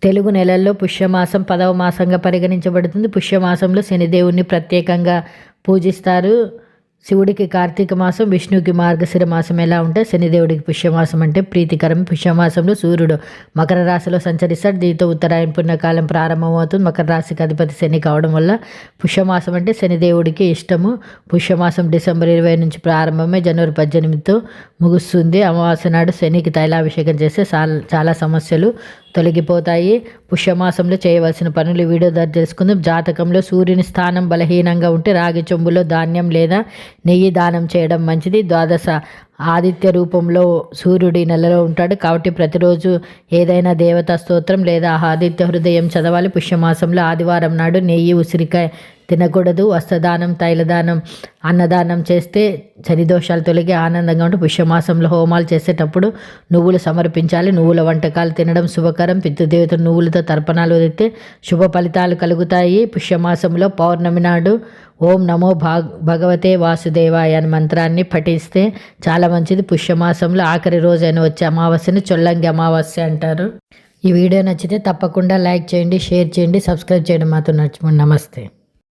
తెలుగు నెలల్లో పుష్యమాసం 10వ మాసంగా పరిగణించబడుతుంది. పుష్యమాసంలో శనిదేవుణ్ణి ప్రత్యేకంగా పూజిస్తారు. శివుడికి కార్తీక మాసం, విష్ణువుకి మార్గశిర మాసం ఎలా ఉంటే శనిదేవుడికి పుష్యమాసం అంటే ప్రీతికరం. పుష్యమాసంలో సూర్యుడు మకర రాశిలో సంచరిస్తాడు. దీంతో ఉత్తరాయణ పుణ్యకాలం ప్రారంభమవుతుంది. మకర రాశికి అధిపతి శని కావడం వల్ల పుష్యమాసం అంటే శనిదేవుడికి ఇష్టము. పుష్యమాసం డిసెంబర్ 20 నుంచి ప్రారంభమై జనవరి 18తో ముగుస్తుంది. అమావాస్య నాడు శనికి తైలాభిషేకం చేస్తే చాలా సమస్యలు తొలగిపోతాయి. పుష్యమాసంలో చేయవలసిన పనులు వీడియో ద్వారా తెలుసుకుందాం. జాతకంలో సూర్యుని స్థానం బలహీనంగా ఉంటే రాగి చెంబులో ధాన్యం లేదా నెయ్యి దానం చేయడం మంచిది. ద్వాదశ ఆదిత్య రూపంలో సూర్యుడి నెలలో ఉంటాడు కాబట్టి ప్రతిరోజు ఏదైనా దేవతా స్తోత్రం లేదా ఆదిత్య హృదయం చదవాలి. పుష్యమాసంలో ఆదివారం నాడు నెయ్యి, ఉసిరికాయ తినకూడదు. వస్త్రదానం, తైలదానం, అన్నదానం చేస్తే శనిదోషాలు తొలగి ఆనందంగా ఉంటే పుష్యమాసంలో హోమాలు చేసేటప్పుడు నువ్వులు సమర్పించాలి. నువ్వుల వంటకాలు తినడం శుభకరం. పితృదేవతలు నువ్వులతో తర్పణాలు వదిలితే శుభ ఫలితాలు కలుగుతాయి. పుష్యమాసంలో పౌర్ణమి నాడు ఓం నమో భగవతే వాసుదేవాయ అని మంత్రాన్ని పఠిస్తే చాలా మంచిది. పుష్యమాసంలో ఆఖరి రోజైన వచ్చే అమావాస్యను చొల్లంగి అమావాస్య అంటారు. ఈ వీడియో నచ్చితే తప్పకుండా లైక్ చేయండి, షేర్ చేయండి, సబ్స్క్రైబ్ చేయడం మాత్రం నమస్తే.